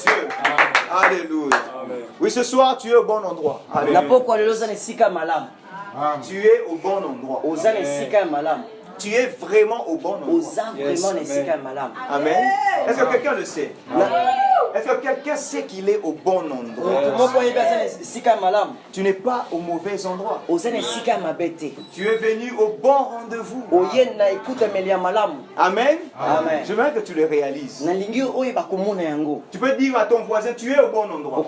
Dieu. Alléluia. Oui, ce soir, tu es au bon endroit. Alléluia. Tu es au bon endroit. Tu es vraiment au bon endroit. Amen. Est-ce que quelqu'un le sait? Est-ce que quelqu'un sait qu'il est au bon endroit? Tu n'es pas au mauvais endroit. Tu es venu au bon rendez-vous. Amen. Amen. J'aimerais que tu le réalises. Tu peux dire à ton voisin, tu es au bon endroit.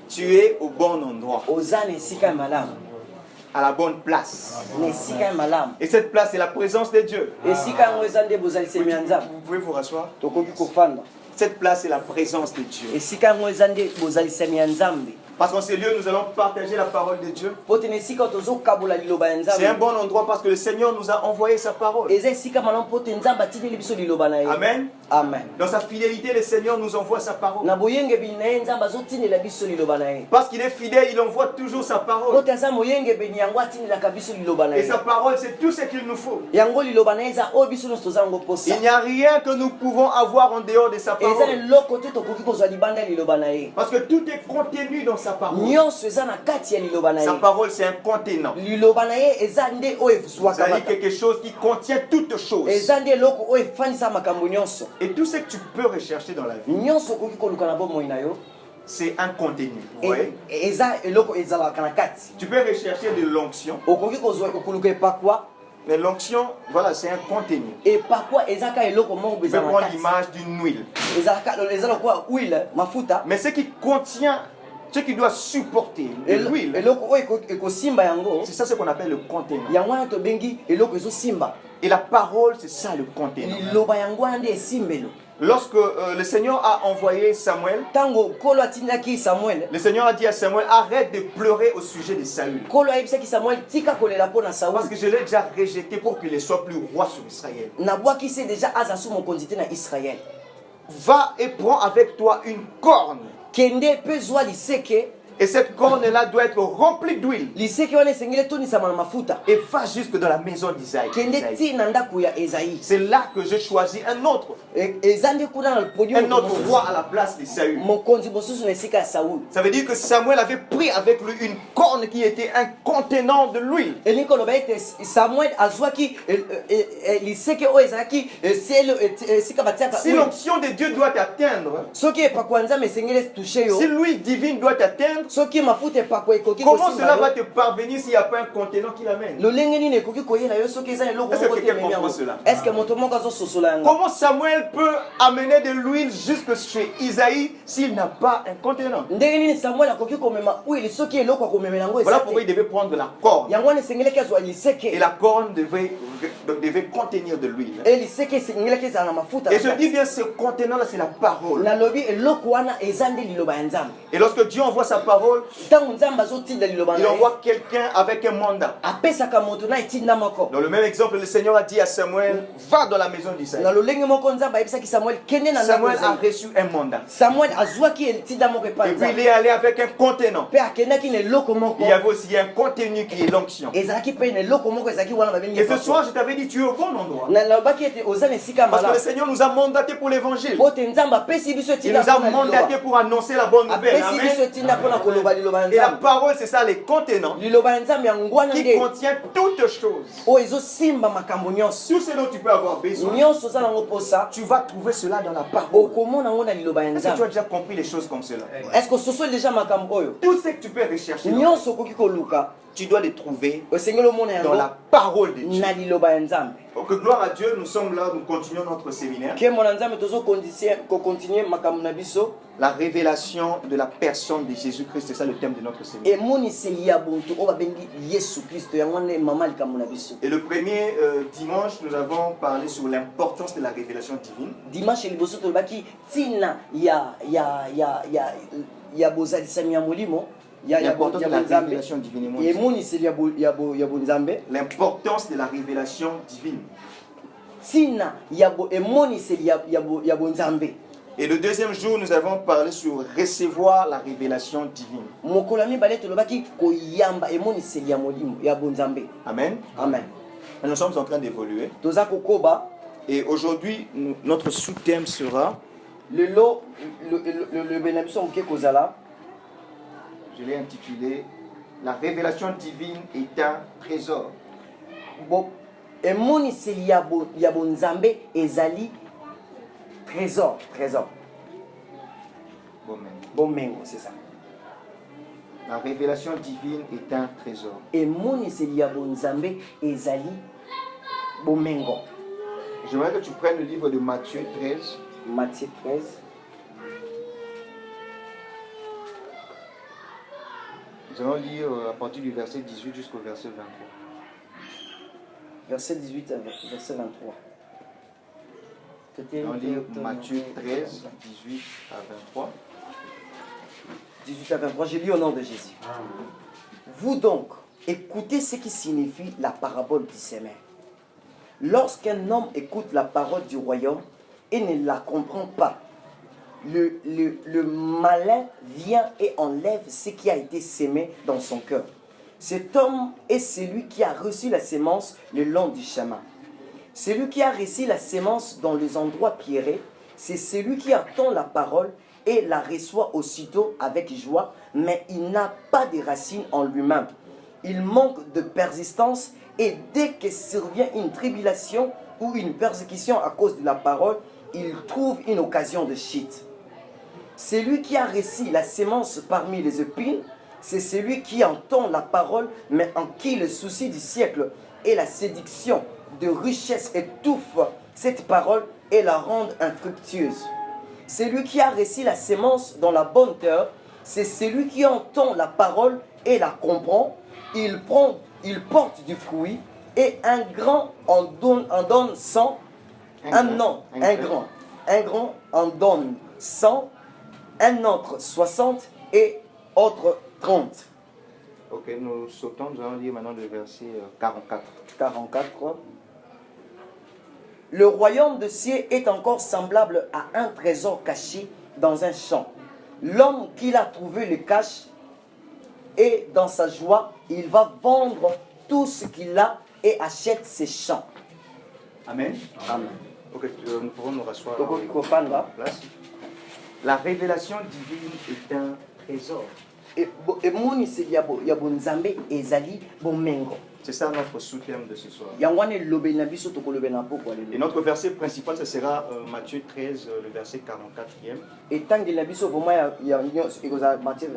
Tu es au bon endroit. À la bonne place. Et cette place, c'est la présence de Dieu. Vous pouvez vous rasseoir. Cette place, c'est la présence de Dieu. Parce qu'en ces lieux, nous allons partager la parole de Dieu. C'est un bon endroit parce que le Seigneur nous a envoyé sa parole. Amen. Amen. Dans sa fidélité, le Seigneur nous envoie sa parole. Parce qu'il est fidèle, il envoie toujours sa parole. Et sa parole, c'est tout ce qu'il nous faut. Il n'y a rien que nous pouvons avoir en dehors de sa parole. Parce que tout est contenu dans sa parole. Sa parole, c'est un contenant. C'est quelque chose qui contient toutes choses. Et tout ce que tu peux rechercher dans la vie, c'est un contenu. Ouais. Tu peux rechercher de l'onction. Mais l'onction, voilà, c'est un contenu. Tu peux prendre l'image d'une huile. Mais ce qui contient, ce qui doit supporter l'huile, c'est ça ce qu'on appelle le contenant. Et la parole, c'est ça le contenant. Lorsque le Seigneur a envoyé Samuel, le Seigneur a dit à Samuel, arrête de pleurer au sujet de Saül. Parce que je l'ai déjà rejeté pour qu'il ne soit plus roi sur Israël. Va et prends avec toi une corne. Et cette corne-là doit être remplie d'huile. Et va jusque dans la maison d'Isaïe. C'est là que j'ai choisi un autre roi à la place de Saül. Ça veut dire que Samuel avait pris avec lui une corne qui était un contenant de l'huile. Si l'onction de Dieu doit t'atteindre, si l'huile divine doit t'atteindre, comment cela va te parvenir s'il n'y a pas un contenant qui l'amène? Est-ce que quelqu'un comprend cela? Comment Samuel peut amener de l'huile jusque chez Isaïe s'il n'a pas un contenant? Voilà pourquoi il devait prendre la corne. Et la corne devait contenir de l'huile. Et je dis bien, ce contenant-là, c'est la parole. Et lorsque Dieu envoie sa parole, il envoie quelqu'un avec un mandat. Dans le même exemple, le Seigneur a dit à Samuel, va dans la maison d'Isaïe. Samuel a reçu un mandat. Et puis il est allé avec un contenant. Il y avait aussi un contenu qui est l'onction. Et ce soir, je t'avais dit, tu es au bon endroit. Parce que le Seigneur nous a mandatés pour l'évangile. Il nous a mandatés pour annoncer la bonne nouvelle. Amen. Et la parole, c'est ça, les contenants qui contient toutes choses. Tout ce dont tu peux avoir besoin, tu vas trouver cela dans la parole. Est-ce que tu as déjà compris les choses comme cela? Tout ce que tu peux rechercher, tu dois les trouver dans la parole de Dieu. Donc, gloire à Dieu, nous sommes là, nous continuons notre séminaire. La révélation de la personne de Jésus-Christ, c'est ça le thème de notre séminaire. Et le premier dimanche, nous avons parlé sur l'importance de la révélation divine. L'importance de la révélation divine. L'importance de la révélation divine. Et le deuxième jour, nous avons parlé sur recevoir la révélation divine. Amen. Amen. Nous sommes en train d'évoluer. Et aujourd'hui, notre sous-thème sera... Je l'ai intitulé La révélation divine est un trésor. Trésor, trésor. Bomengo, c'est ça. La révélation divine est un trésor. J'aimerais que tu prennes le livre de Matthieu 13. Matthieu 13. Nous allons lire à partir du verset 18 jusqu'au verset 23. Verset 18 à verset 23. Nous allons lire Matthieu 13, 18 à 23. 18 à 23, je lis au nom de Jésus. Vous donc, écoutez ce qui signifie la parabole du semeur. Lorsqu'un homme écoute la parole du royaume et ne la comprend pas, le malin vient et enlève ce qui a été semé dans son cœur. Cet homme est celui qui a reçu la sémence le long du chemin. Celui qui a reçu la sémence dans les endroits pierreux, c'est celui qui attend la parole et la reçoit aussitôt avec joie, mais il n'a pas de racines en lui-même. Il manque de persistance et dès que survient une tribulation ou une persécution à cause de la parole, il trouve une occasion de chute. Celui qui a reçu la sémence parmi les épines, c'est celui qui entend la parole, mais en qui le souci du siècle et la séduction de richesse étouffent cette parole et la rendent infructueuse. Celui qui a reçu la sémence dans la bonne terre, c'est celui qui entend la parole et la comprend. Il porte du fruit et un grand en donne 100. Un grand en donne 100, un autre 60 et autre 30. Ok, nous sautons, nous allons lire maintenant le verset 44. 44. Le royaume de cieux est encore semblable à un trésor caché dans un champ. L'homme qui l'a trouvé le cache et dans sa joie, il va vendre tout ce qu'il a et achète ses champs. Amen. Amen. Ok, nous pouvons nous rasseoir. Place. La révélation divine est un trésor. C'est ça notre sous-thème de ce soir. Et notre verset principal, ce sera Matthieu 13, le verset 44e. Et tant que Matthieu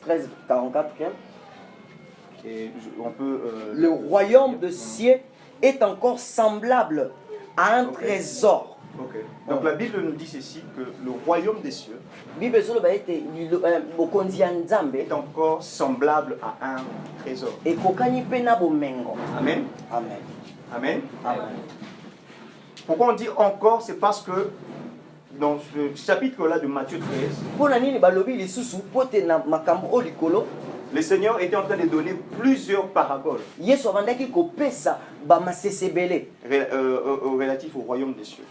13, 44e. Et on peut, le royaume de cieux est encore semblable à un trésor. Ok. Donc la Bible nous dit ceci, que le royaume des cieux est encore semblable à un trésor. Amen. Amen. Amen. Pourquoi on dit encore? C'est parce que dans ce chapitre-là de Matthieu 13, le Seigneur était en train de donner plusieurs paraboles relatifs au royaume des cieux.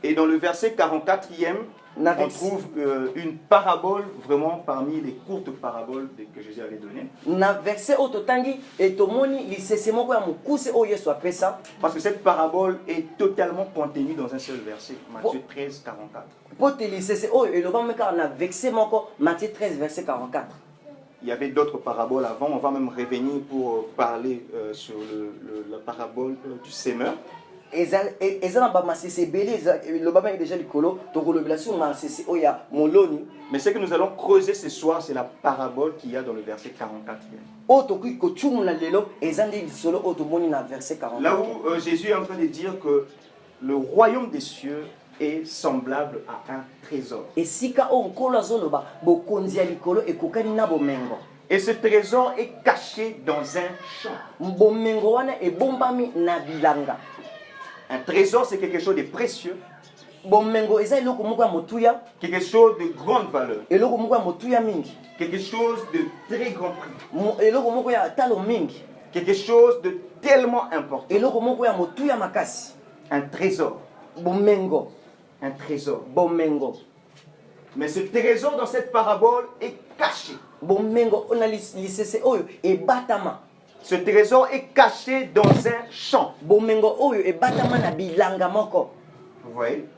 Et dans le verset 44e, on trouve une parabole vraiment parmi les courtes paraboles que Jésus avait données. Parce que cette parabole est totalement contenue dans un seul verset, Matthieu 13, 44. Il y avait d'autres paraboles avant, on va même revenir pour parler sur la parabole du sémeur. Mais ce que nous allons creuser ce soir, c'est la parabole qu'il y a dans le verset 44. Là où Jésus est en train de dire que le royaume des cieux est semblable à un trésor. Et ce trésor est caché dans un champ. Un trésor, c'est quelque chose de précieux, quelque chose de grande valeur, quelque chose de très grand prix, quelque chose de tellement important. Un trésor. Un trésor. Mais ce trésor dans cette parabole est caché. Ce trésor est caché dans un champ. Vous voyez?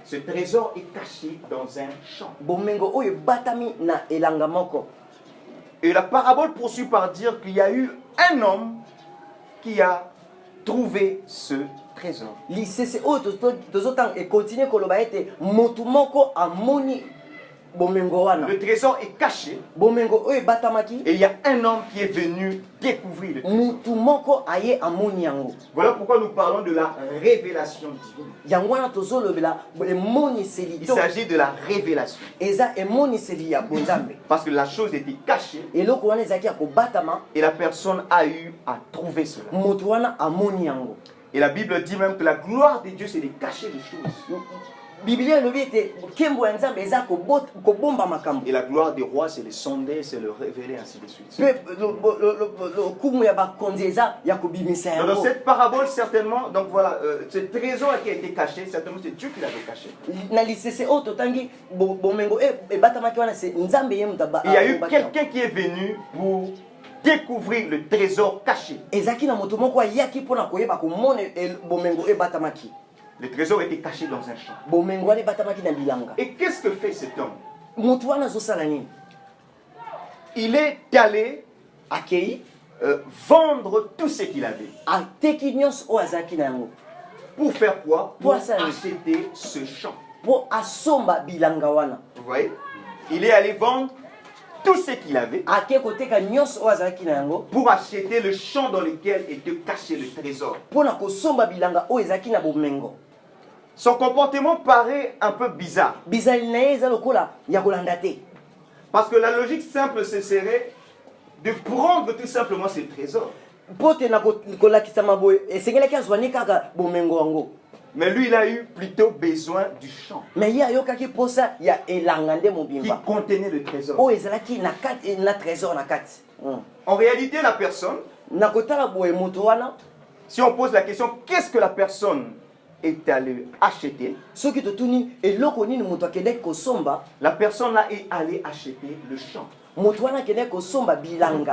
Ce trésor est caché dans un champ. Et la parabole poursuit par dire qu'il y a eu un homme qui a trouvé ce trésor. Le trésor est caché. Et il y a un homme qui est venu découvrir le trésor. Voilà pourquoi nous parlons de la révélation divine. Il s'agit de la révélation. Parce que la chose était cachée. Et la personne a eu à trouver cela. Et la Bible dit même que la gloire de Dieu, c'est de cacher les choses. Et la gloire des rois, c'est le sonder, c'est le révéler, ainsi de suite. Dans cette parabole, certainement, donc voilà, ce trésor qui a été caché, certainement c'est Dieu qui l'avait caché. Il y a eu quelqu'un qui est venu pour découvrir le trésor caché. Le trésor était caché dans un champ. Et qu'est-ce que fait cet homme? Il est allé vendre tout ce qu'il avait. Pour faire quoi? Pour acheter ce champ. Vous voyez? Il est allé vendre tout ce qu'il avait pour acheter le champ dans lequel était caché le trésor. Son comportement paraît un peu bizarre. Parce que la logique simple, ce serait de prendre tout simplement ce trésor. Mais lui, il a eu plutôt besoin du champ qui contenait le trésor. En réalité, la personne, si on pose la question, qu'est-ce que la personne est allée acheter? La personne là est allée acheter le champ.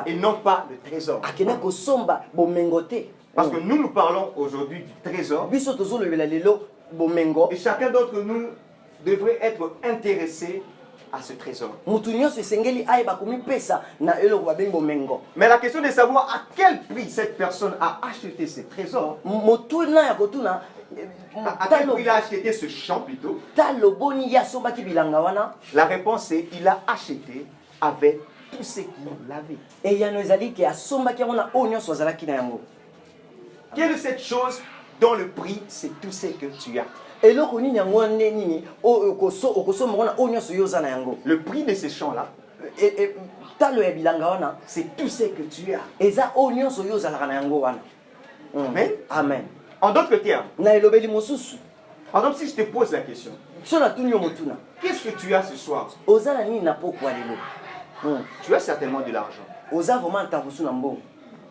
Et non pas le trésor. Parce que nous parlons aujourd'hui du trésor. Et chacun d'entre nous devrait être intéressé à ce trésor. Mais la question de savoir à quel prix cette personne a acheté ce trésor, à quel prix il a acheté ce champ plutôt, la réponse est il a acheté avec tout ce qu'il avait. Quelle est cette chose dont le prix, c'est tout ce que tu as? Le prix de ce champ-là, c'est tout ce que tu as. Amen. Amen. En d'autres termes, par exemple, si je te pose la question, qu'est-ce que tu as ce soir? Tu as certainement de l'argent.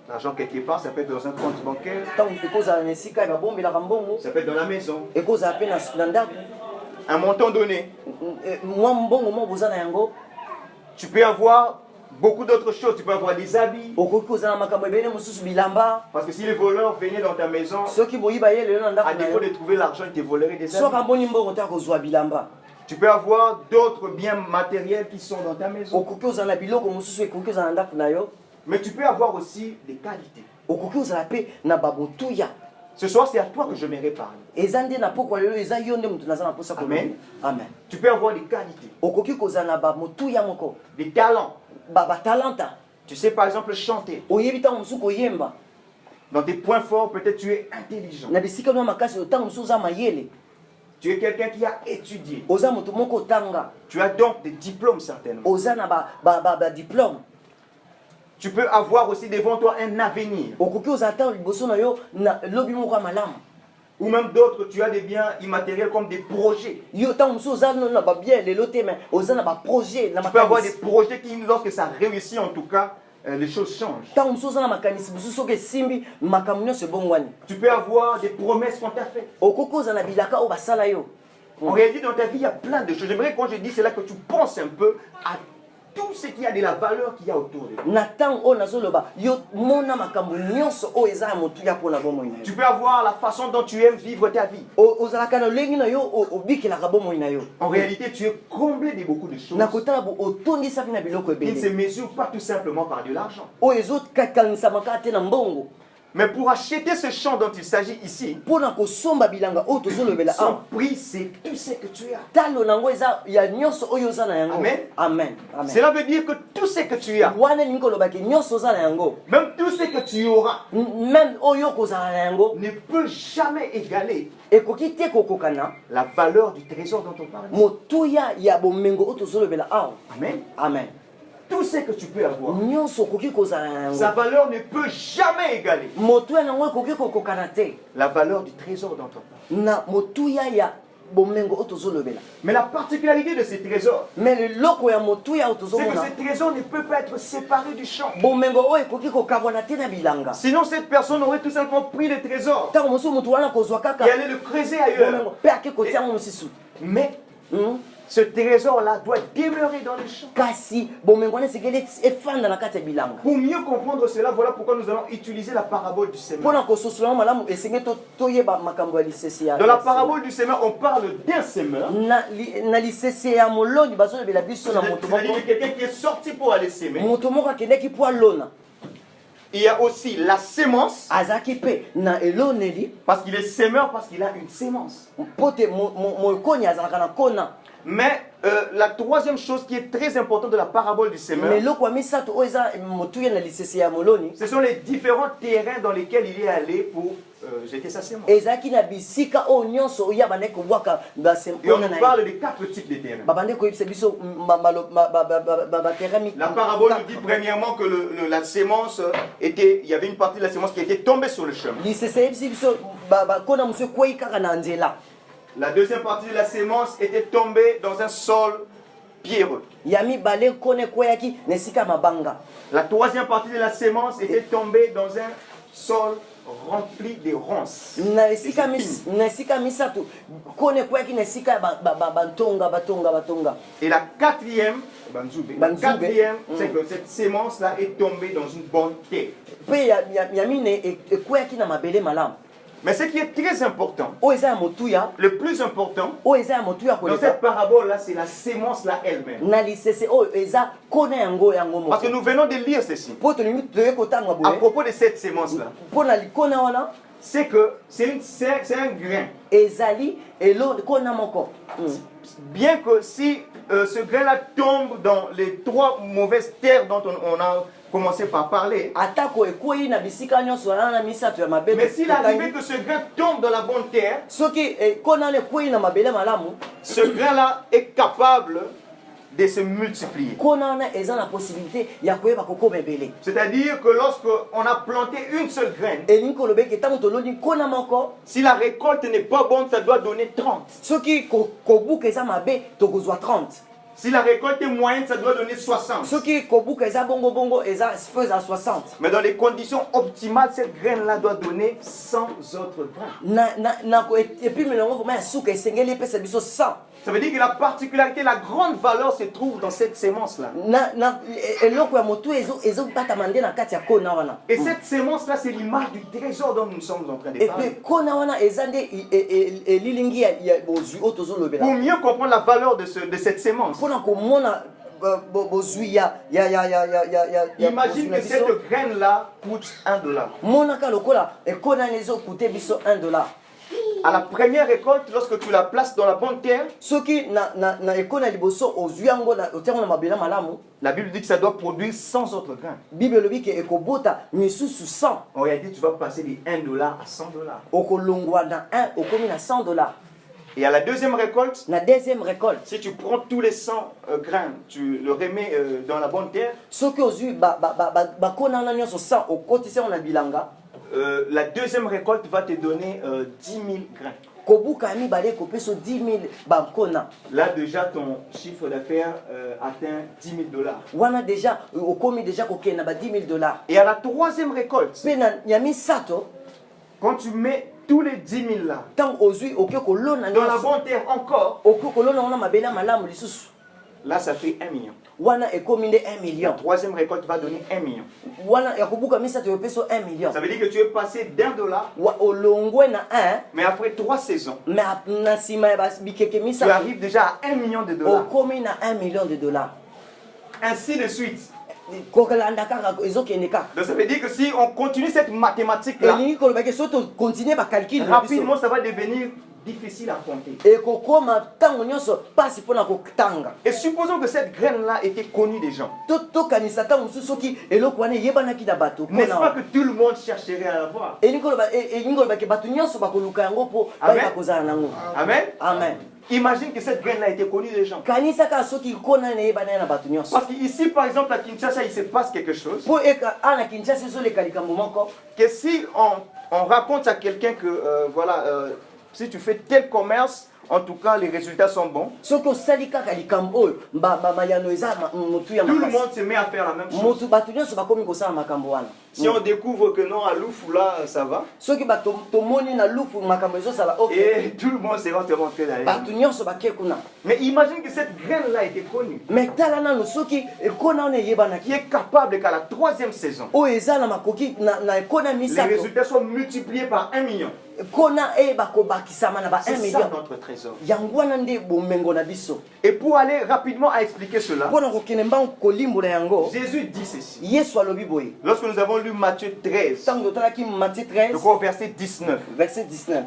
L'argent quelque part, ça peut être dans un compte bancaire, ça peut être dans la maison, un montant donné. Tu peux avoir beaucoup d'autres choses, tu peux avoir des habits. Parce que si les voleurs venaient dans ta maison, à défaut de trouver l'argent, ils te voleraient des habits. Tu peux avoir d'autres biens matériels qui sont dans ta maison. Mais tu peux avoir aussi des qualités. Ce soir, c'est à toi que je m'aimerais parler. Amen. Amen. Tu peux avoir des qualités. Des talents. Tu sais par exemple chanter. Dans tes points forts, peut-être tu es intelligent. Tu es quelqu'un qui a étudié. Tu as donc des diplômes certainement. Tu peux avoir aussi devant toi un avenir. Ou même d'autres, tu as des biens immatériels comme des projets. Tu peux avoir des projets qui, lorsque ça réussit en tout cas, les choses changent. Tu peux avoir des promesses qu'on t'a faites. En réalité, dans ta vie, il y a plein de choses. J'aimerais quand je dis cela que tu penses un peu à tout ce qui a de la valeur qu'il y a autour de lui. Tu peux avoir la façon dont tu aimes vivre ta vie. En réalité, tu es comblé de beaucoup de choses. Il ne se mesure pas tout simplement par de l'argent. Mais pour acheter ce champ dont il s'agit ici, son prix, c'est tout ce que tu as. Amen. Amen. Cela veut dire que tout ce que tu as, même tout ce que tu auras, ne peut jamais égaler la valeur du trésor dont on parle. Amen. Amen. Tout ce que tu peux avoir, sa valeur ne peut jamais égaler la valeur du trésor dont on parle. Mais la particularité de ces trésors, c'est que ce trésor ne peut pas être séparé du champ. Sinon cette personne aurait tout simplement pris le trésor et allait le creuser ailleurs. Mais ce trésor-là doit demeurer dans le champ. Pour mieux comprendre cela, voilà pourquoi nous allons utiliser la parabole du semeur. Dans la parabole du semeur, on parle d'un semeur. C'est-à-dire quelqu'un qui est sorti pour aller s'aimer. Il y a aussi la sémence. Parce qu'il est semeur, parce qu'il a une sémence. Mais la troisième chose qui est très importante de la parabole du semeur, ce sont les différents terrains dans lesquels il est allé pour jeter sa sémence. Et on nous parle de 4 types de terrains. La parabole nous dit premièrement que la sémence était, il y avait une partie de la sémence qui était tombée sur le chemin. La deuxième partie de la sémence était tombée dans un sol pierreux. La troisième partie de la sémence était tombée dans un sol rempli de ronces. Et la quatrième, c'est que cette sémence-là est tombée dans une bonne terre. Mais ce qui est très important, le plus important dans cette parabole-là, c'est la sémence-là elle-même. Parce que nous venons de lire ceci. À propos de cette sémence-là, c'est que c'est un grain. Bien que si ce grain-là tombe dans les 3 mauvaises terres dont on a commencé par parler, mais s'il arrivait que ce grain tombe dans la bonne terre, ce grain-là est capable de se multiplier. C'est-à-dire que lorsqu'on a planté une seule graine, si la récolte n'est pas bonne, ça doit donner 30. Si la récolte est moyenne, ça doit donner 60. Mais dans les conditions optimales, cette graine-là doit donner 100 autres grains. Ça veut dire que la particularité, la grande valeur se trouve dans cette sémence-là. Et cette sémence-là, c'est l'image du trésor dont nous sommes en train de parler. Pour mieux comprendre la valeur de cette sémence, imagine que cette graine-là coûte $1. À la première récolte, lorsque tu la places dans la bonne terre, la Bible dit que ça doit produire 100 autres grains. En réalité, tu vas passer de $1 à $100. Et à la deuxième récolte, si tu prends tous les 100 grains, tu le remets dans la bonne terre, la deuxième récolte va te donner 10 000 grains. Là déjà ton chiffre d'affaires atteint $10 000. Et à la troisième récolte, quand tu mets tous les 10 000 là dans la bonne terre encore, Là, ça fait 1 million. wana ekomi nde 1 million. La troisième récolte va donner 1 million. wana yakobuka misato yopeso 1 million. Ça veut dire que tu es passé d'$1, olongwe na 1 mais après 3 saisons, mais na sima ya bikeke tu misato arrives déjà à 1 million de dollars. okomi na 1 million de dollars. Ainsi de suite. kokelanda kaka ezokende kaka. Donc ça veut dire que si on continue cette mathématique-là, elingi kolobaki so tokontinue bacalcule rapidement ça va devenir difficile à compter. ekokoma ntango nyonso mpasi mpona kotanga. Et supposons que cette graine-là était connue des gens. tokanisa ntango mosusu soki eloko wana eyebanaki na bato. N'est-ce pas que tout le monde chercherait à la voir? elingi kolobaki bato nyonso bakoluka yango mpo bayeba kozala nango. Amen. Amen. Imagine que cette graine-là était connue des gens. kanisa kaka soki kona neyebana na bato nyonso. Parce qu'ici, par exemple, à Kinshasa, il se passe quelque chose. mpo ana kinshasa ezoleka likambo moko. Que si on raconte à quelqu'un que, si tu fais tel commerce, en tout cas, les résultats sont bons. soki osali kaka likambo oyo mayano eza motu ya Tout le makasi. monde se met à faire la même chose. motu bato nyonso bakomi kosala makambo wana. Si on découvre que non, à Loufou, là, ça va. soki bato tomoni na lufu makambo ezosala ok. Et tout le monde sera rentré derrière. bato nyonso bake kuna. Mais imagine que cette graine-là était connue. mais tala nano soki ekona wana eyebanaki Qui est capable qu'à la troisième saison, oyo eza na makoki na ekona les misato résultats soient multipliés par 1 million. ekona eyeba kobakisama na ba 1 C'est ça million. notre trésor. yango wana nde bomengo na biso. Et pour aller rapidement à expliquer cela, mpona kokende mbango kolimbola yango Jésus dit ceci. yesu alobi boye Lorsque nous avons lu Matthieu 13, ntango totalaki matthieu je 13 crois au verset 19, verset 19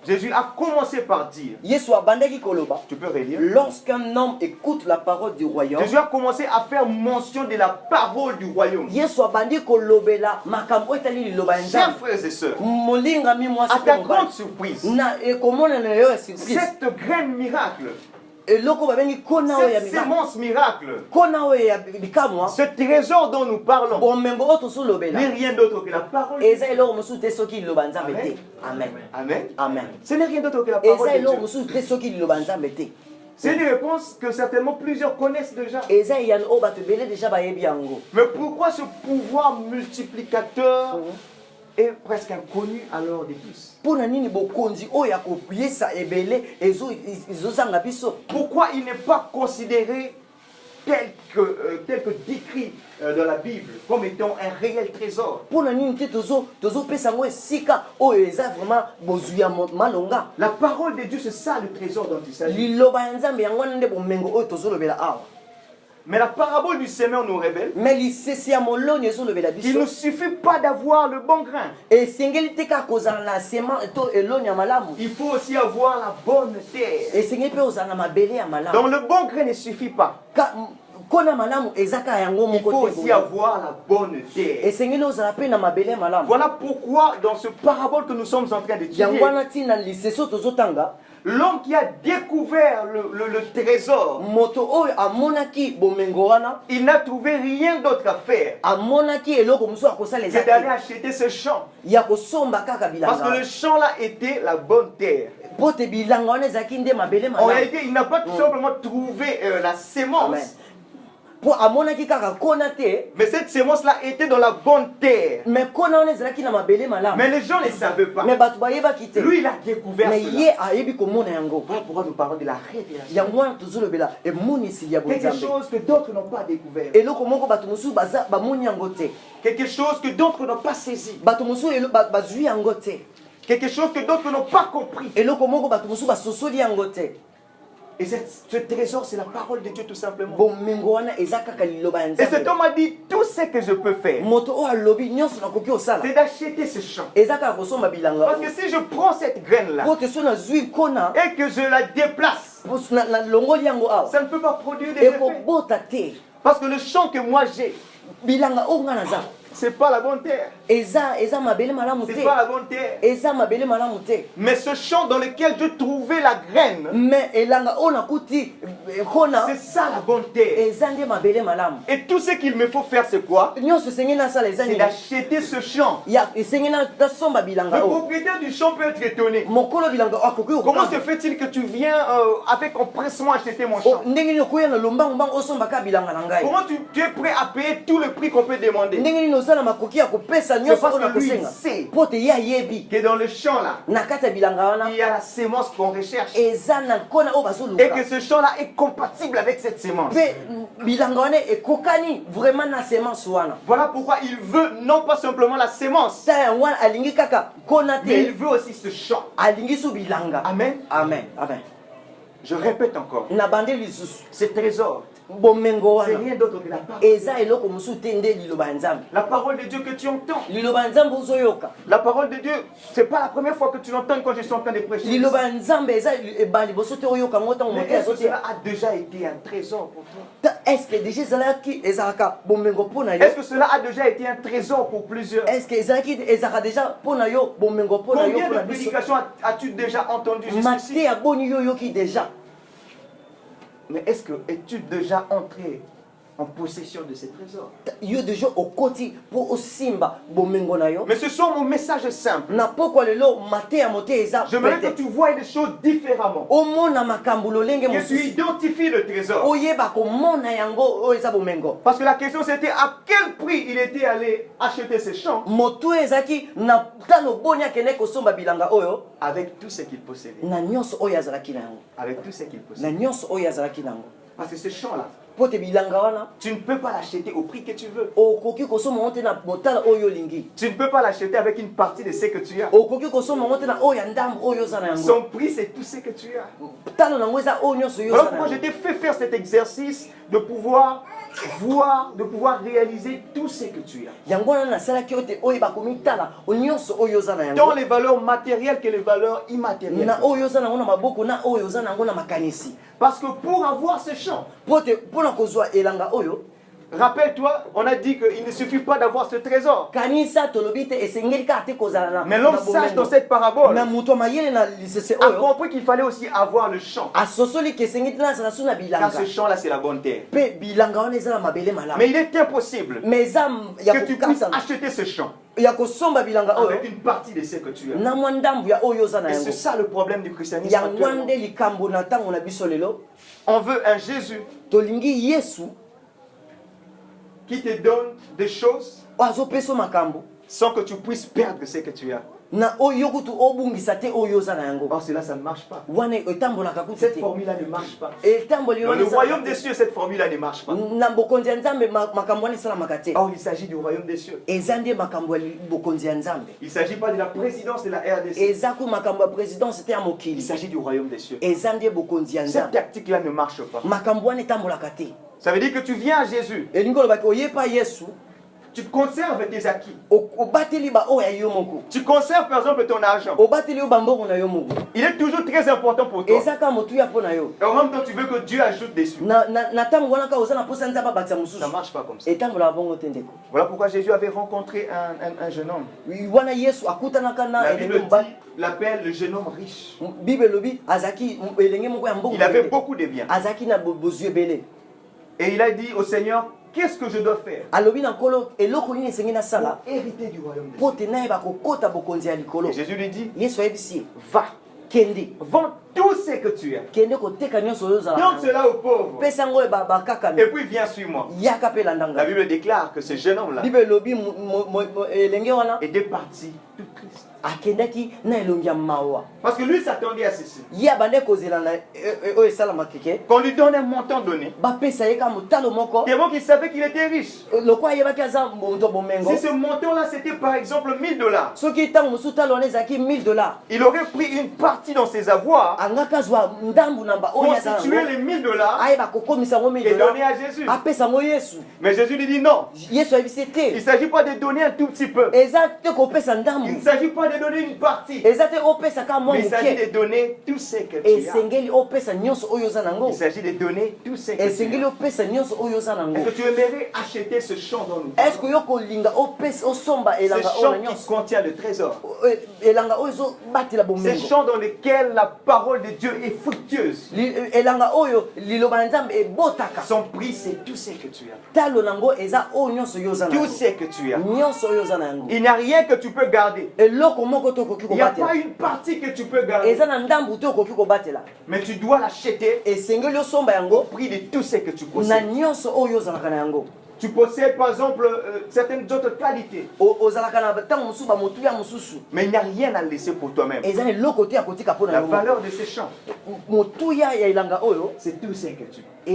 Jésus a commencé par dire, yesu abandaki koloba tu peux relire, lorsqu'un homme écoute la parole du royaume. Jésus a commencé à faire mention de la parole du royaume. yesu abandi kolobela makambo etali liloba ya Chers nzambe. frères et sœurs, molingami mwasi à mpe ta mobali. grande surprise, na ekomonana yo ya surprise cette graine miracle, eloko babengi kona oyo ya cette mibali sémence miracle, kona oyo ya bikamwa ce trésor dont nous parlons, bomengo oyo n'est tosolobela rien d'autre que la parole. eza eloko mosusu te soki liloba nzambe Amen. te. Amen. Amen. Amen. Ce n'est rien d'autre que la parole eza de eloko Dieu. mosusu te soki liloba nzambe te. C'est une réponse que certainement plusieurs connaissent déjà. eza eyano oyo bato ebele deja bayebi yango. Mais pourquoi ce pouvoir multiplicateur est presque inconnu alors de tous? mpona nini bokonzi oyo ya koyesa ebele ezozanga biso? Pourquoi il n'est pas considéré tel que décrit dans la Bible comme étant un réel trésor? mpona nini te tozopesa yango esika oyo eza vraiment bozwi ya malonga? La parole de Dieu, c'est ça le trésor dont il s'agit. liloba ya nzambe yango wana nde bomengo oyo tozolobela awa. Mais la parabole du semeur nous révèle mais lisese ya moloni ezolobela qu'il ne biso suffit pas d'avoir le bon grain. esengeli te kaka kozala na sema to eloni ya malamu. Il faut aussi avoir la bonne terre. esengeli mpe ozala na mabele ya malamu. Donc le bon grain ne suffit pas. kona malamu eza kaka yango Il faut moko aussi te. avoir la bonne terre. esengeli ozala mpe na mabele ya malamu. Voilà pourquoi dans ce parabole que nous sommes en train d'étudier, yango wana ntina lisese oyo tozotanga l'homme qui a découvert le trésor, moto oyo amonaki bomengo wana il n'a trouvé rien d'autre à faire amonaki eloko mosusu akosala eza que d'aller te acheter ce champ. ya kosomba kaka Parce que bilanga le champ là était la bonne terre. mpo te bilanga wana ezalaki nde mabele En malamu. réalité, il n'a pas tout simplement trouvé la sémence, Amen. mpo amonaki kaka kona te mais cette sémence là était dans la bonne terre. mais kona wana ezalaki na mabele malamu. Mais les gens ne savaient pas. mais bato bayebaki te. Lui, il a découvert mais cela. ye ayebi komona yango. Voilà pourquoi nous parlons de la révélation. yango wana tozolobela emonisili ya Quelque bonzambe. chose que d'autres n'ont pas découvert. eloko moko bato mosusu bamoni yango te. Quelque chose que d'autres n'ont pas saisi. bato mosusu bazwi yango te. Quelque chose que d'autres n'ont pas compris. eloko moko bato mosusu basosoli yango te. Et ce trésor, c'est la parole de Dieu tout simplement. bomengo wana eza kaka liloba ya Et cet nzambe. homme a dit, tout ce que je peux faire, moto oyo alobi nyonso nakoki osala c'est d'acheter ce champ. eza kaka kosomba bilanga Parce que si je prends cette graine-là po te so nazwi kona et que je la déplace, na longoli yango awa ça ne peut pas produire des effets. ekobota te. Parce que le champ que moi j'ai, bilanga oyo nga naza c'est pas la bonne terre. eza mabele malamu C'est te. pas la bonne terre. eza mabele malamu te. Mais ce champ dans lequel je trouvais la graine, mais elanga oyo nakuti kona c'est ça la bonne terre. eza nde mabele malamu. Et tout ce qu'il me faut faire, c'est quoi? nyonso esengeli nasala eza C'est nini? d'acheter ce champ. esengeli nasomba bilanga Le oyo. propriétaire du champ peut être étonné. mokolo bilanga akoki Comment se fait-il que tu viens avec empressement acheter mon champ? ndenge nini okoya na lombango mbango osomba ka bilanga na ngai? Comment tu es prêt à payer tout le prix qu'on peut demander? ndenge nini parce que lui sait que dans le champ là, il y a la sémence qu'on recherche. Et que ce champ là est compatible avec cette sémence. Voilà pourquoi il veut non pas simplement la sémence, mais il veut aussi ce champ. Amen. Amen. Amen. Je répète encore. Ce trésor, c'est rien d'autre que la parole. La parole de Dieu que tu entends. La parole de Dieu, c'est pas la première fois que tu l'entends quand je suis en train de prêcher. Mais est-ce que cela a déjà été un trésor pour toi? Est-ce que cela a déjà été un trésor pour plusieurs? Combien de prédications as-tu déjà entendu jusqu'ici? Mais est-ce que es-tu déjà entré en possession de ces trésors? Mais ce sont mon message simple. J'aimerais que tu vois les choses différemment. Que tu identifies le trésor. Parce que la question c'était à quel prix il était allé acheter ces champs. Avec tout ce qu'il possédait. Avec tout ce qu'il possédait. Parce que ce champ-là, tu ne peux pas l'acheter au prix que tu veux. Tu ne peux pas l'acheter avec une partie de ce que tu as. Son prix, c'est tout ce que tu as. Voilà pourquoi je t'ai fait faire cet exercice de pouvoir voir, de pouvoir réaliser tout ce que tu as. Tant les valeurs matérielles que les valeurs immatérielles. Parce que pour avoir ce champ, rappelle-toi, on a dit qu'il ne suffit pas d'avoir ce trésor. Mais l'homme sage dans cette parabole a compris qu'il fallait aussi avoir le champ. Car ce champ-là, c'est la bonne terre. Mais il est impossible que tu puisses acheter ce champ avec une partie de ce que tu as. Et c'est ça le problème du christianisme actuellement. On veut un Jésus qui te donne des choses sans que tu puisses perdre ce que tu as. Or cela, ça ne marche pas. Cette formule-là ne marche pas. Dans le royaume des cieux, cette formule-là ne marche pas. Or, il s'agit du royaume des cieux. Il ne s'agit pas de la présidence de la RDC. Il s'agit du royaume des cieux. Cette tactique-là ne marche pas. Ça veut dire que tu viens à Jésus. Tu conserves tes acquis. Tu conserves par exemple ton argent. Il est toujours très important pour toi. Et en même temps, tu veux que Dieu ajoute dessus. Ça ne marche pas comme ça. Voilà pourquoi Jésus avait rencontré un jeune homme. La Bible l'appelle le jeune homme riche. Il avait beaucoup de biens. Et il a dit au Seigneur, qu'est-ce que je dois faire pour hériter du royaume de Dieu? Et Jésus lui dit, va, vends tout ce que tu as. Donne cela aux pauvres. Et puis viens suivre-moi. La Bible déclare que ce jeune homme-là était parti tout triste. Parce que lui s'attendait à ceci. Qu'on lui donne un montant donné. Tellement qu'il savait qu'il était riche. Si ce montant-là c'était par exemple $1000, il aurait pris une partie dans ses avoirs, constitué les $1000 et donné à Jésus. Mais Jésus lui dit non. Il ne s'agit pas de donner un tout petit peu. Il ne s'agit pas de donner une partie. Mais il s'agit de donner tout ce que tu as. Il s'agit de donner tout ce que tu as. Est-ce que tu aimerais acheter ce champ dans nous? Ce champ qui contient le trésor. Ce champ dans lequel la parole de Dieu est fructueuse. Son prix, c'est tout ce que tu as. Tout ce que tu as. Il n'y a rien que tu peux garder. Il n'y a pas une partie que tu peux garder. Mais tu dois l'acheter au prix de tout ce que tu possèdes. Tu possèdes par exemple certaines autres qualités. Mais il n'y a rien à laisser pour toi-même. La valeur de ces champs, c'est tout ce que tu as.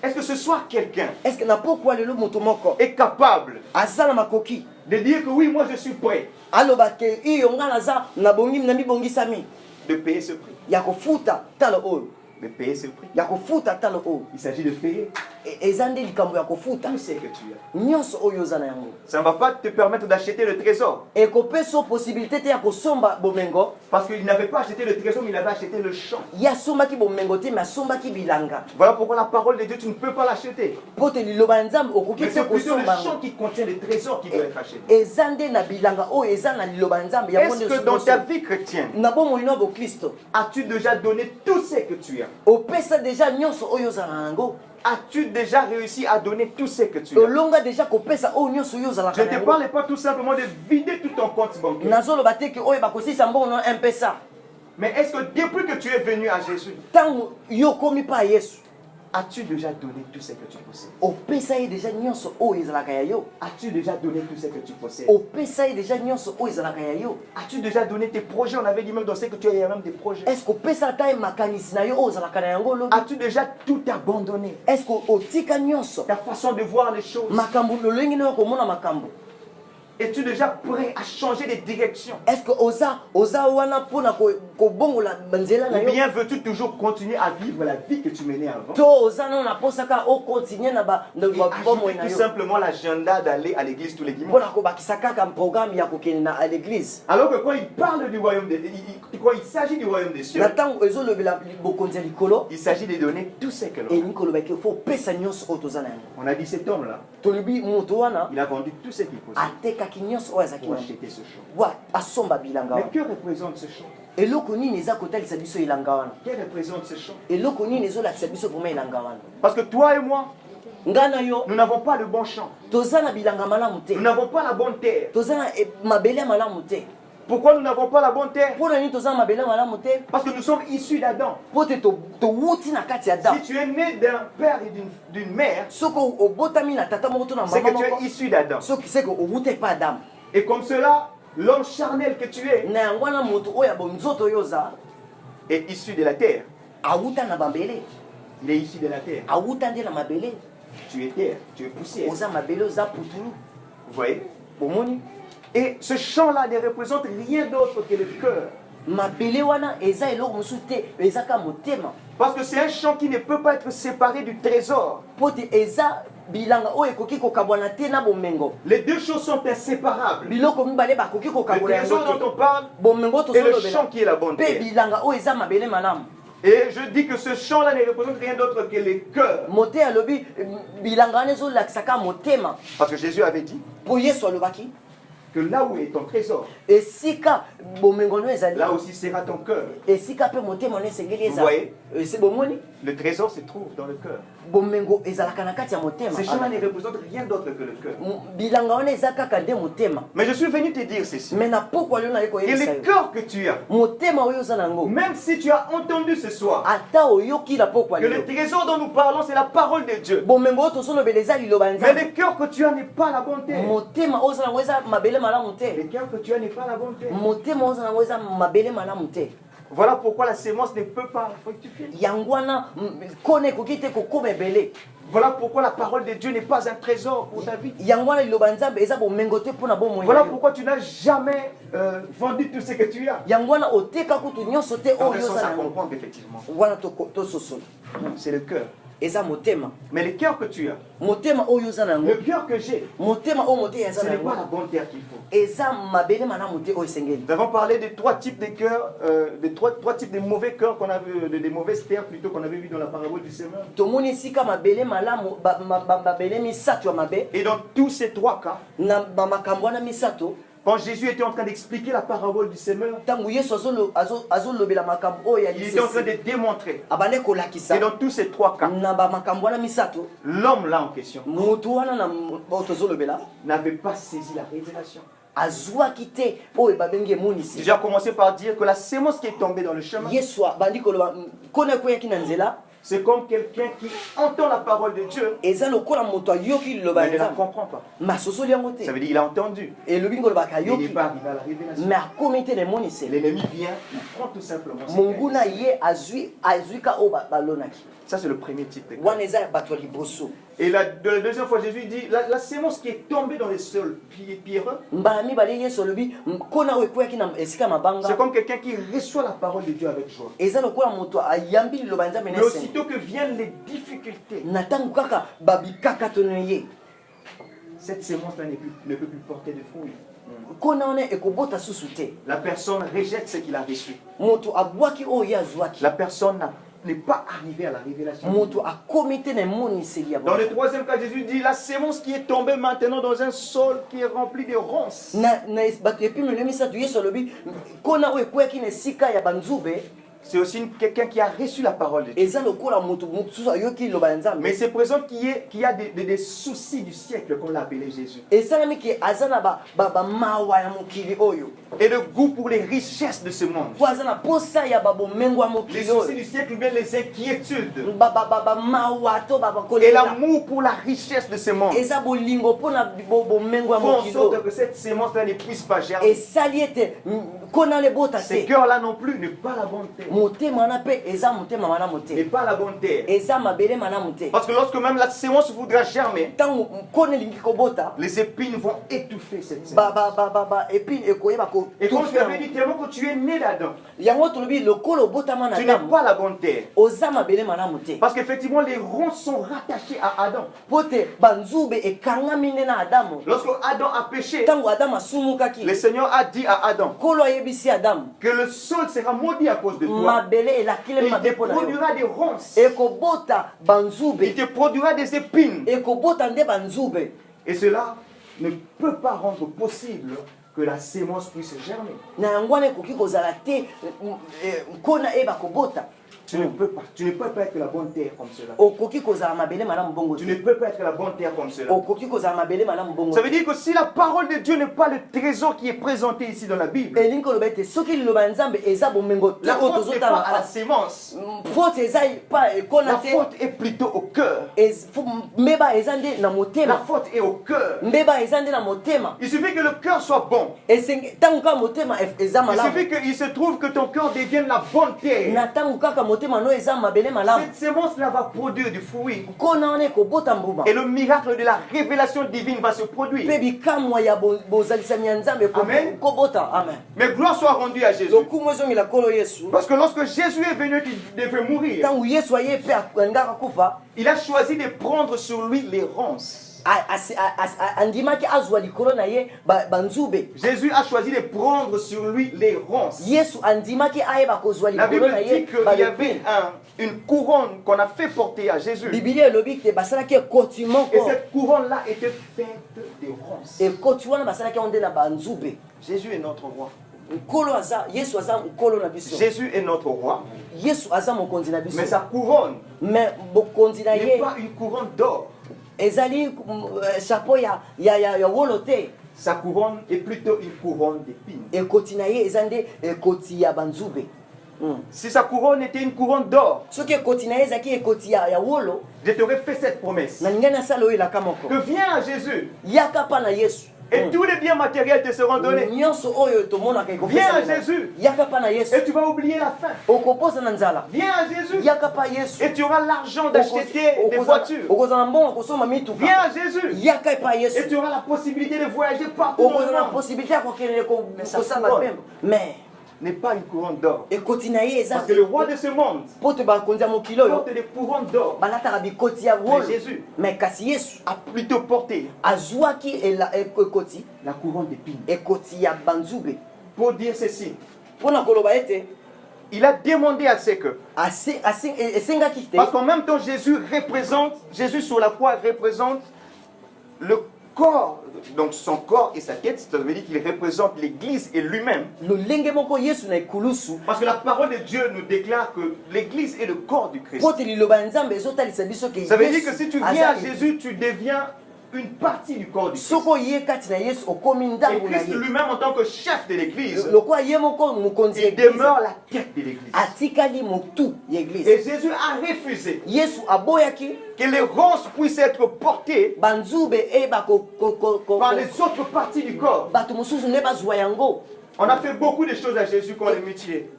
Est-ce que ce soir quelqu'un est capable de dire que oui, moi je suis prêt de payer ce prix? De payer ce prix. Il s'agit de payer tout ce que tu as. Ça ne va pas te permettre d'acheter le trésor. Parce qu'il n'avait pas acheté le trésor, mais il avait acheté le champ. Voilà pourquoi la parole de Dieu, tu ne peux pas l'acheter. Mais c'est plutôt le champ qui contient le trésor qui doit être acheté. Est-ce que dans ta vie chrétienne, as-tu déjà donné tout ce que tu as? As-tu déjà réussi à donner tout ce que tu as? Je ne te parle pas tout simplement de vider tout ton compte bancaire. Mais est-ce que depuis que tu es venu à Jésus, as-tu déjà donné tout ce que tu possèdes? As-tu déjà donné tout ce que tu possèdes? As-tu déjà donné tes projets? On avait dit même dans ce que tu as, il y a même des projets. As-tu déjà tout abandonné? Ta façon de voir les choses. Es-tu déjà prêt à changer de direction? Ou bien veux-tu toujours continuer à vivre la vie que tu menais avant? Et tout simplement l'agenda d'aller à l'église tous les dimanches. Alors que quand il parle du royaume des cieux, quand il s'agit du royaume des cieux, il s'agit de donner tout ce que l'on a. On a dit cet homme-là, il a vendu tout ce qu'il possédait pour acheter ce champ. Mais que représente ce champ? Qu'est-ce représente ce champ? Parce que toi et moi, nous n'avons pas le bon champ. Nous n'avons pas la bonne terre. Pourquoi nous n'avons pas la bonne terre? Parce que nous sommes issus d'Adam. Si tu es né d'un père et d'une mère, c'est que tu es issu d'Adam. Et comme cela, l'homme charnel que tu es est issu de la terre. Il est issu de la terre. Tu es terre, tu es poussière. Vous voyez? Et ce champ-là ne représente rien d'autre que le cœur. Parce que c'est un champ qui ne peut pas être séparé du trésor. Les deux choses sont inséparables. Le trésor dont on parle et le champ qui est la bonne terre. Et je dis que ce champ-là ne représente rien d'autre que le cœur. Parce que Jésus avait dit que là où est ton trésor, là aussi sera ton cœur. Vous voyez? Le trésor se trouve dans le cœur. Ces champs-là ne représentent rien d'autre que le cœur. Mais je suis venu te dire ceci. Et le cœur que tu as, même si tu as entendu ce soir que le trésor dont nous parlons, c'est la parole de Dieu. Mais le cœur que tu as n'est pas la bonté. Le cœur que tu as n'est pas la bonté. Voilà pourquoi la sémence ne peut pas fructifier. Voilà pourquoi la parole de Dieu n'est pas un trésor pour ta vie. Voilà pourquoi tu n'as jamais vendu tout ce que tu as. Dans le sens à comprendre effectivement. C'est le cœur. Mais le cœur que tu as, le cœur que j'ai, ce n'est pas la bonne terre qu'il faut. Nous avons parlé de trois types de cœurs, de trois types de mauvais cœurs qu'on a vu, de mauvaises terres plutôt qu'on avait vu dans la parabole du semeur. Et dans tous ces trois cas, quand Jésus était en train d'expliquer la parabole du semeur, il était en train de démontrer. Et dans tous ces trois cas, l'homme là en question n'avait pas saisi la révélation. J'ai commencé par dire que la sémence qui est tombée dans le chemin, C'est comme quelqu'un qui entend la parole de Dieu, mais ne la comprend pas. Ça veut dire qu'il a entendu. Il n'est pas arrivé à la révélation. L'ennemi vient, il prend tout simplement ça, c'est le premier type de cas. Et la deuxième fois, Jésus dit, la sémence qui est tombée dans les sols pierreux, c'est comme quelqu'un qui reçoit la parole de Dieu avec joie. Mais aussitôt que viennent les difficultés, cette sémence-là ne peut plus porter de fruits. La personne rejette ce qu'il a reçu. La personne n'est pas arrivée à la révélation. Dans le troisième cas, Jésus dit, la sémence qui est tombée maintenant dans un sol qui est rempli de ronces. C'est aussi quelqu'un qui a reçu la parole de Dieu. Mais c'est présent qu'il y a des soucis du siècle, comme l'a appelé Jésus. Et le goût pour les richesses de ce monde. Les soucis du siècle ou bien les inquiétudes. Et l'amour pour la richesse de ce monde font en sorte que cette sémence-là ne puisse pas germer. Ces cœurs-là non plus ne pas la bonne terre. N'est pas la bonne terre. Parce que lorsque même la sémence voudra germer, les épines vont étouffer cette sémence. Et comme je t'avais dit, tellement que tu es né là-dedans, tu n'es pas la bonne terre. Parce qu'effectivement, les ronces sont rattachés à Adam. Lorsque Adam a péché, le Seigneur a dit à Adam que le sol sera maudit à cause de toi. Et il te produira des ronces. Il te produira des épines. Et cela ne peut pas rendre possible que la sémence puisse germer. Tu ne peux pas être la bonne terre comme cela. Tu ne peux pas être la bonne terre comme cela. Ça veut dire que si la parole de Dieu n'est pas le trésor qui est présenté ici dans la Bible, la faute n'est pas à la sémence. La faute est plutôt au cœur. La faute est au cœur. Il suffit que le cœur soit bon. Il suffit qu'il se trouve que ton cœur devienne la bonne terre. Cette sémence-là va produire du fruit. Et le miracle de la révélation divine va se produire. Amen. Mais gloire soit rendue à Jésus. Parce que lorsque Jésus est venu, il devait mourir. Il a choisi de prendre sur lui les ronces. Jésus a choisi de prendre sur lui les ronces. La Bible dit qu'il y avait une couronne qu'on a fait porter à Jésus. Et cette couronne-là était faite de ronces. Jésus est notre roi. Jésus est notre roi. Mais sa couronne n'est pas une couronne d'or. Sa couronne est plutôt une couronne d'épines. Si sa couronne était une couronne d'or, je t'aurais fait cette promesse. Que viens à Jésus. Et tous les biens matériels te seront donnés. Viens à Jésus. Et tu vas oublier la faim. Viens à Jésus. Et tu auras l'argent d'acheter des voitures. Viens à Jésus. Et tu auras la possibilité de voyager partout dans le monde. Mais sa couronne n'est pas une couronne d'or. Parce que le roi de ce monde porte des couronnes d'or. Mais Jésus a plutôt porté la couronne d'épines. Pour dire ceci, il a demandé à ce que, parce qu'en même temps Jésus sur la croix représente le corps, donc son corps et sa tête, ça veut dire qu'il représente l'Église et lui-même. Parce que la parole de Dieu nous déclare que l'Église est le corps du Christ. Ça veut dire que si tu viens à Jésus, tu deviens une partie du corps du Christ. Et Christ lui-même en tant que chef de l'église, il demeure la tête de l'église. Et Jésus a refusé que les ronces puissent être portées par les autres parties du corps. On a fait beaucoup de choses à Jésus qu'on les mutilait.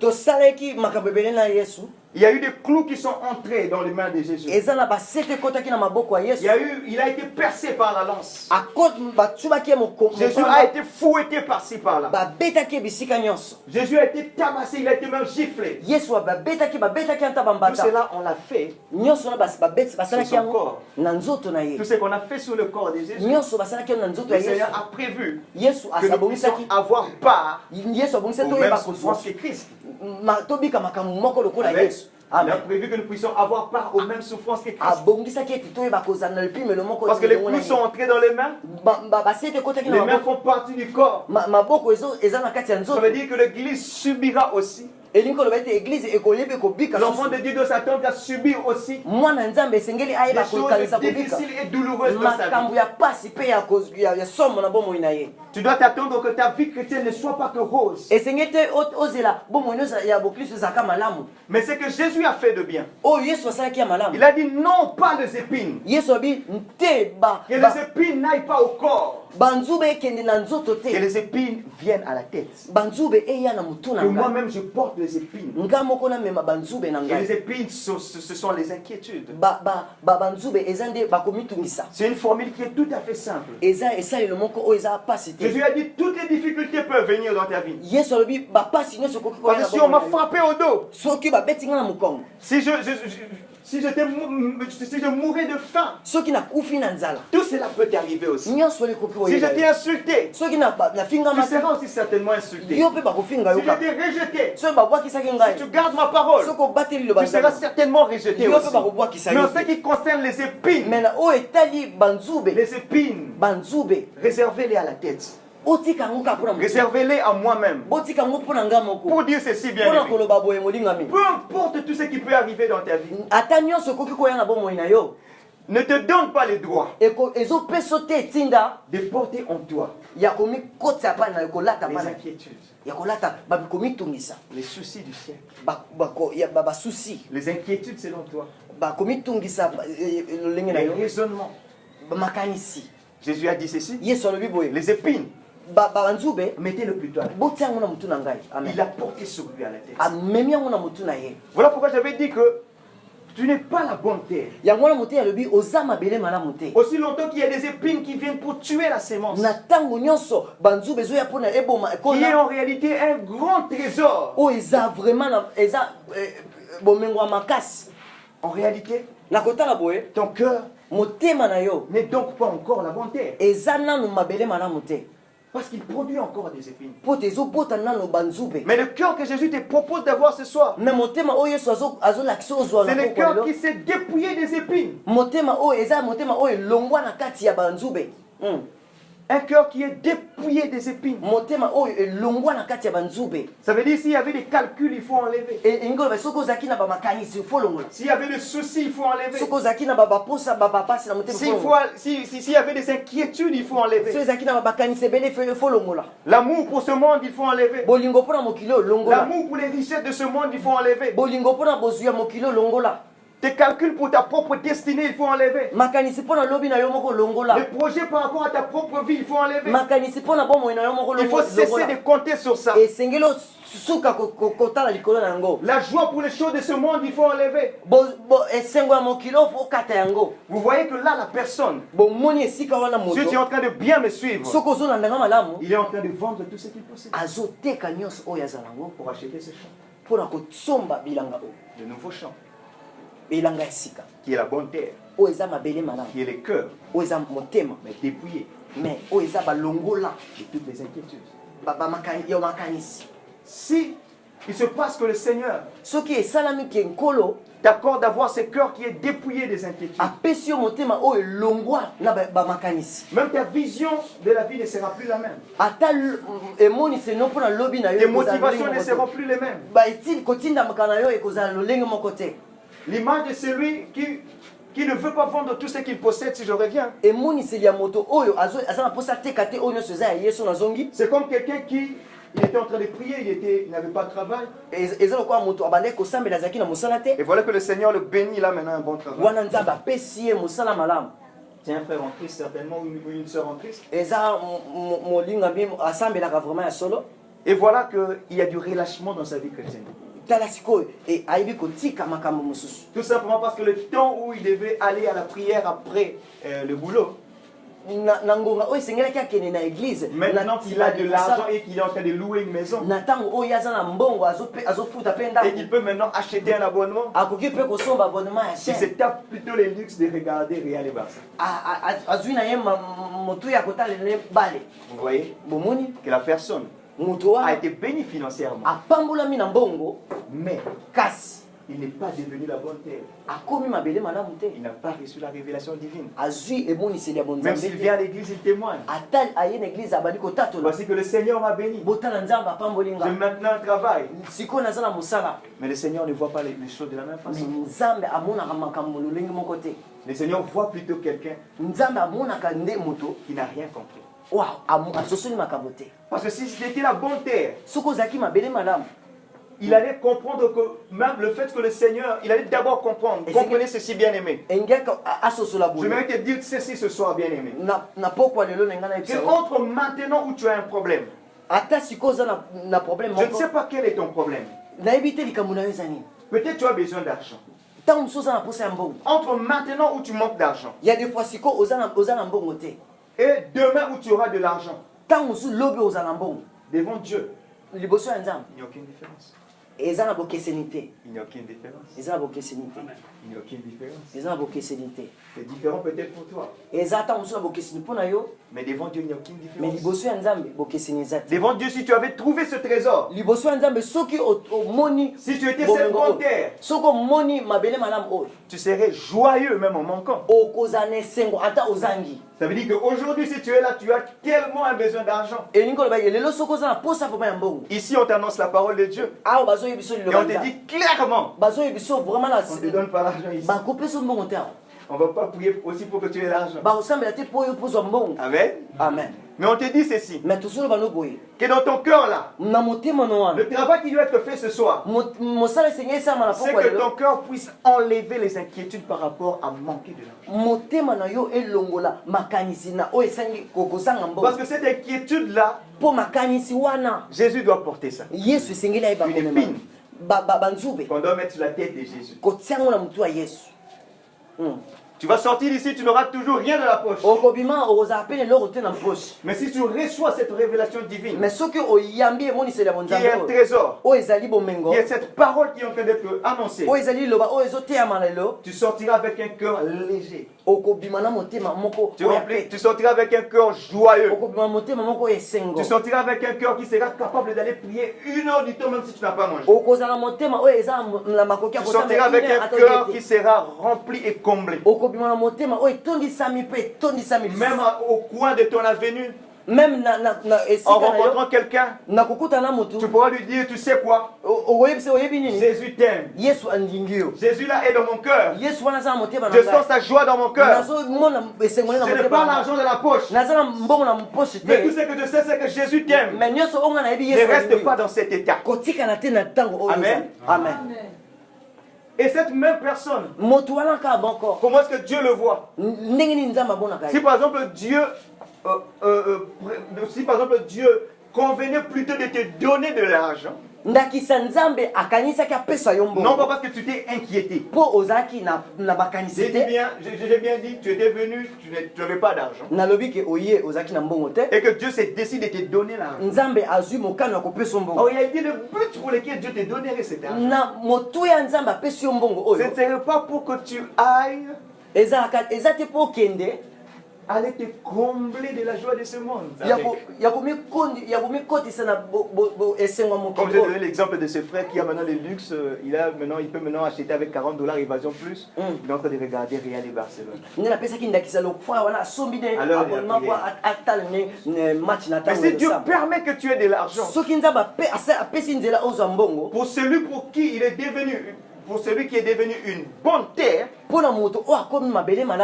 Il y a eu des clous qui sont entrés dans les mains de Jésus. Il a été percé par la lance. Jésus a été fouetté par-ci par-là. Jésus a été tabassé, il a été même giflé. Tout cela, on l'a fait sur son corps. Tout ce qu'on a fait sur le corps de Jésus, le Seigneur a prévu que nous puissions avoir part aux mêmes souffrances que Christ. Il a prévu que nous puissions avoir part aux mêmes souffrances que Christ. Parce que les clous sont entrés dans les mains. Les mains font partie du corps. Ça veut dire que l'Église subira aussi. L'enfant de Dieu doit s'attendre à subir aussi des choses difficiles et douloureuses dans sa vie. Tu dois t'attendre que ta vie chrétienne ne soit pas que rose. Mais c'est que Jésus a fait de bien. Il a dit non pas les épines. Que les épines n'aillent pas au corps. Que les épines viennent à la tête. Que moi-même je porte les épines. Et les épines, ce sont les inquiétudes. C'est une formule qui est tout à fait simple. Jésus a dit toutes les difficultés peuvent venir dans ta vie. Parce que si on m'a frappé au dos, si je mourais de faim, tout cela peut t'arriver aussi. Si je t'ai insulté, tu seras aussi certainement insulté. Si je t'ai rejeté, si tu gardes ma parole, tu seras certainement rejeté aussi. Mais en ce qui concerne les épines, réservez-les à la tête. Réservez-les à moi-même. Pour dire ceci bien aimé. Peu importe tout ce qui peut arriver dans ta vie, ne te donne pas le droit de porter en toi les inquiétudes, les soucis du siècle, les inquiétudes selon toi, les raisonnements. Jésus a dit ceci, les épines, mettez-le plutôt à la tête. Il a porté sur lui à la tête. Voilà pourquoi j'avais dit que tu n'es pas la bonne terre. Aussi longtemps qu'il y a des épines qui viennent pour tuer la sémence, qui est en réalité un grand trésor. En réalité, ton cœur n'est donc pas encore la bonne terre. Parce qu'il produit encore des épines. Mais le cœur que Jésus te propose d'avoir ce soir, c'est le cœur qui s'est dépouillé des épines. Un cœur qui est dépouillé des épines. Ça veut dire s'il y avait des calculs, il faut enlever. S'il y avait des soucis, il faut enlever. S'il y avait des inquiétudes, il faut enlever. L'amour pour ce monde, il faut enlever. L'amour pour les richesses de ce monde, il faut enlever. Tes calculs pour ta propre destinée, il faut enlever. Les projets par rapport à ta propre vie, il faut enlever. Il faut cesser de compter sur ça. La joie pour les choses de ce monde, il faut enlever. Vous voyez que là, la personne, si tu es en train de bien me suivre, il est en train de vendre tout ce qu'il possède pour acheter ce champ. De nouveaux champs. Qui est la bonne terre, qui est le cœur, mais dépouillé de toutes les inquiétudes. Si il se passe que le Seigneur t'accorde d'avoir ce cœur qui est dépouillé des inquiétudes, même ta vision de la vie ne sera plus la même. Tes motivations ne seront plus les mêmes. L'image de celui qui qui ne veut pas vendre tout ce qu'il possède si je reviens. C'est comme quelqu'un qui il était en train de prier, il n'avait pas de travail. Et voilà que le Seigneur le bénit, il a maintenant un bon travail. C'est un frère en Christ certainement, ou une sœur en Christ. Et voilà qu'il y a du relâchement dans sa vie chrétienne. Tout simplement parce que le temps où il devait aller à la prière après le boulot, maintenant qu'il a de l'argent et qu'il est en train de louer une maison, et qu'il peut maintenant acheter un abonnement, il se tape plutôt les luxes de regarder Real et Barça. Vous voyez que la personne a été bénie financièrement, mais il n'est pas devenu la bonne terre. Il n'a pas reçu la révélation divine. Même s'il vient à l'église, il témoigne. Voici que le Seigneur m'a béni. J'ai maintenant un travail. Mais le Seigneur ne voit pas les choses de la même façon. Le Seigneur voit plutôt quelqu'un qui n'a rien compris. Parce que si c'était la bonne terre, il allait comprendre que même le fait que le Seigneur, il allait d'abord comprendre. Comprenez ceci, bien aimé. Je vais te dire ceci ce soir, bien aimé. Que entre maintenant où tu as un problème, je ne sais pas quel est ton problème. Peut-être tu as besoin d'argent. Entre maintenant où tu manques d'argent et demain où tu auras de l'argent, devant Dieu, il n'y a aucune différence. Il n'y a aucune différence. Il n'y a aucune différence. C'est différent peut-être pour toi. Mais devant Dieu, il n'y a aucune différence. Devant Dieu, si tu avais trouvé ce trésor, si tu étais cette bonne terre, tu serais joyeux même en manquant. Ça veut dire qu'aujourd'hui, si tu es là, tu as tellement un besoin d'argent. Ici, on t'annonce la parole de Dieu. Et on te dit clairement, on ne te donne pas l'argent ici. On ne va pas prier aussi pour que tu aies l'argent. Amen. Amen. Mais on te dit ceci, que dans ton cœur là, le travail qui doit être fait ce soir, c'est que ton cœur puisse enlever les inquiétudes par rapport à manquer de l'argent. Parce que cette inquiétude là, Jésus doit porter ça. Une épine qu'on doit mettre sur la tête de Jésus. Tu vas sortir d'ici, tu n'auras toujours rien dans la poche. Mais si tu reçois cette révélation divine, qui est un trésor, qui est cette parole qui est en train d'être annoncée, tu sortiras avec un cœur léger. Tu sortiras avec un cœur joyeux. Tu sortiras avec un cœur qui sera capable d'aller prier 1 heure du temps même si tu n'as pas mangé. Tu sortiras avec un cœur qui sera rempli et comblé. Même au coin de ton avenue, en rencontrant quelqu'un, tu pourras lui dire, tu sais quoi, Jésus t'aime. Jésus là est dans mon cœur. Je sens sa joie dans mon cœur. Je n'ai pas l'argent dans la poche. Mais tout ce que je sais, c'est que Jésus t'aime. Ne reste pas dans cet état. Amen. Amen. Et cette même personne, comment est-ce que Dieu le voit? Si par exemple Dieu convenait plutôt de te donner de l'argent, non pas parce que tu t'es inquiété. J'ai bien dit, tu étais venu, tu n'avais pas d'argent. Et que Dieu s'est décidé de te donner l'argent. Oh, il a dit le but pour lequel Dieu te donnerait cet argent. Ce ne serait pas pour que tu ailles aller te combler de la joie de ce monde. Comme j'ai donné l'exemple de ce frère qui a maintenant le luxe, il peut maintenant acheter avec $40 Évasion Plus. Il est en train de regarder Real et Barcelone. Mais si Dieu permet que tu aies de l'argent, pour celui qui est devenu une bonne terre,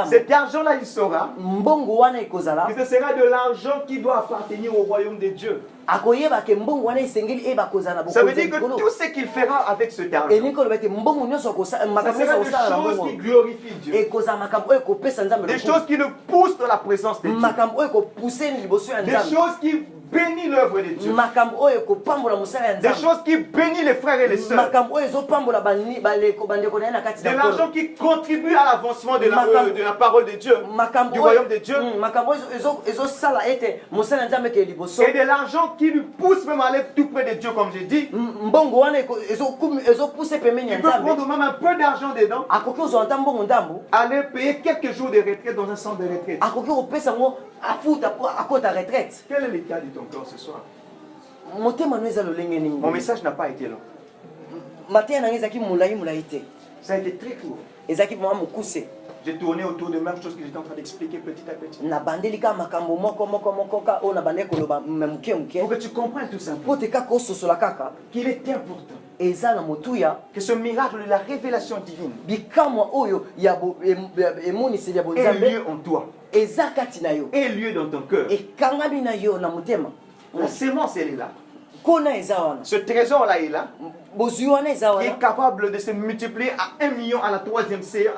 Cet argent-là, il saura que ce sera de l'argent qui doit appartenir au royaume de Dieu. Ça veut dire que tout ce qu'il fera avec cet argent, ce sera des choses qui glorifient Dieu. Des choses qui le poussent dans la présence de Dieu. Des choses qui bénissent l'œuvre de Dieu. Des choses qui bénissent les frères et les sœurs. De l'argent qui contribue à l'avancement de la parole de Dieu, du royaume de Dieu. Et de l'argent qui lui pousse même à aller tout près de Dieu, comme j'ai dit. Il peut prendre même un peu d'argent dedans, aller payer quelques jours de retraite dans un centre de retraite. Quel est l'état de ton cœur ce soir? Mon message n'a pas été long. Ça a été très court. J'ai tourné autour de même chose que j'étais en train d'expliquer petit à petit. Pour que tu comprennes tout simplement qu'il est important que ce miracle de la révélation divine ait lieu en toi, ait lieu dans ton cœur. La sémence, elle est là. Ce trésor-là est là, qui est capable de se multiplier à 1 million à la troisième saison.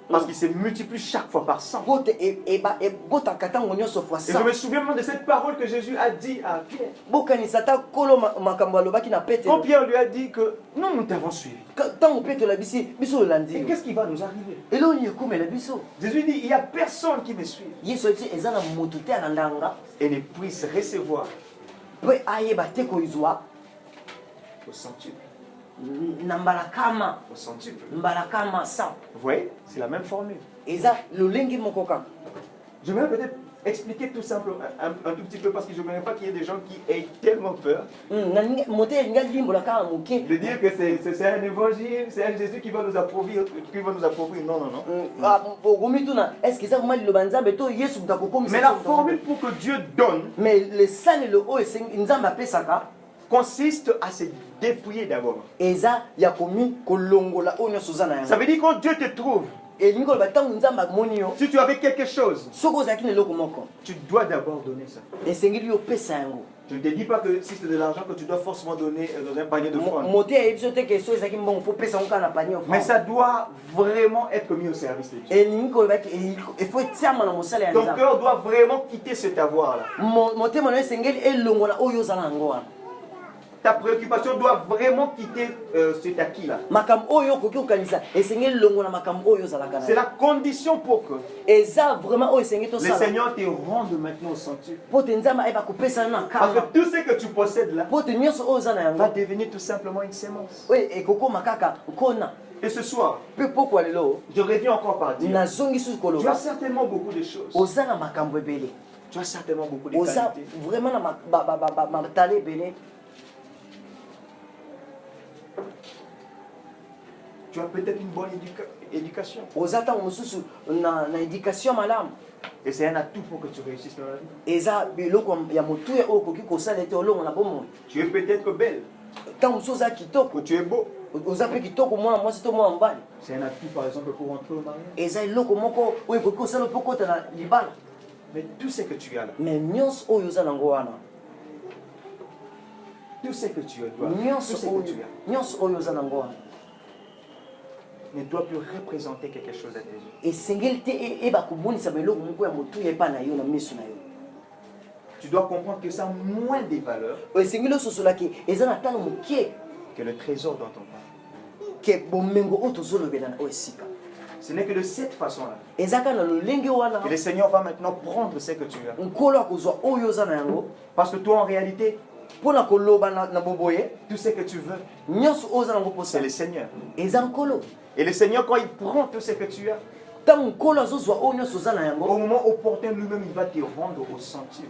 Parce qu'il se multiplie chaque fois par 100. Et je me souviens même de cette parole que Jésus a dit à Pierre. Quand Pierre lui a dit que nous t'avons suivi. Et qu'est-ce qui va nous arriver? Jésus dit, il n'y a personne qui me suit et ne puisse recevoir au centuple. Au centuple. Vous voyez, c'est la même formule. Je vais peut-être expliquer tout simplement un tout petit peu parce que je ne voudrais pas qu'il y ait des gens qui aient tellement peur de dire que c'est un évangile, c'est un Jésus qui va nous approuvir. Non, non, non. Mais la formule pour que Dieu donne consiste à se dépouiller d'abord. Ça veut dire quand Dieu te trouve, si tu avais quelque chose, tu dois d'abord donner ça. Je ne te dis pas que si c'est de l'argent que tu dois forcément donner dans un panier de fronde. Mais ça doit vraiment être mis au service de Dieu. Ton cœur doit vraiment quitter cet avoir-là. Ta préoccupation doit vraiment quitter cet acquis-là. C'est la condition pour que le Seigneur te rende maintenant au centuple. Parce que tout ce que tu possèdes là va devenir tout simplement une sémence. Et ce soir, je reviens encore par dire, tu as certainement beaucoup de choses. Tu as certainement beaucoup de qualités. Tu as peut-être une bonne éducation. Et c'est un atout pour que tu réussisses dans la vie. Tu es peut-être belle. Ou tu es beau. C'est un atout par exemple pour entrer au mariage. Mais tout ce que tu as là, tout ce que tu as, ne doit plus représenter quelque chose à tes yeux. Tu dois comprendre que ça a moins de valeur que le trésor dont on parle. Ce n'est que de cette façon-là que le Seigneur va maintenant prendre ce que tu as. Parce que toi, en réalité, tout ce que tu veux, c'est le Seigneur. Et le Seigneur, quand il prend tout ce que tu as, Au moment opportun, lui-même, il va te rendre au centuple.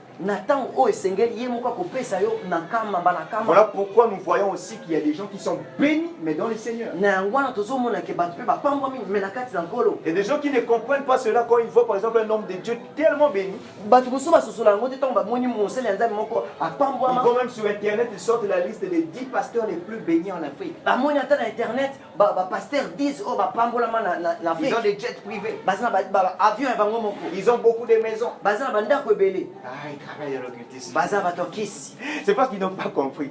Voilà pourquoi nous voyons aussi qu'il y a des gens qui sont bénis, mais dans le Seigneur. Et des gens qui ne comprennent pas cela quand ils voient par exemple un homme de Dieu tellement béni. Ils vont même sur Internet, ils sortent la liste des 10 pasteurs les plus bénis en Afrique. Ils ont des jets privés. Ils ont beaucoup de maisons. Ils travaillent dans l'occultisme. C'est parce qu'ils n'ont pas compris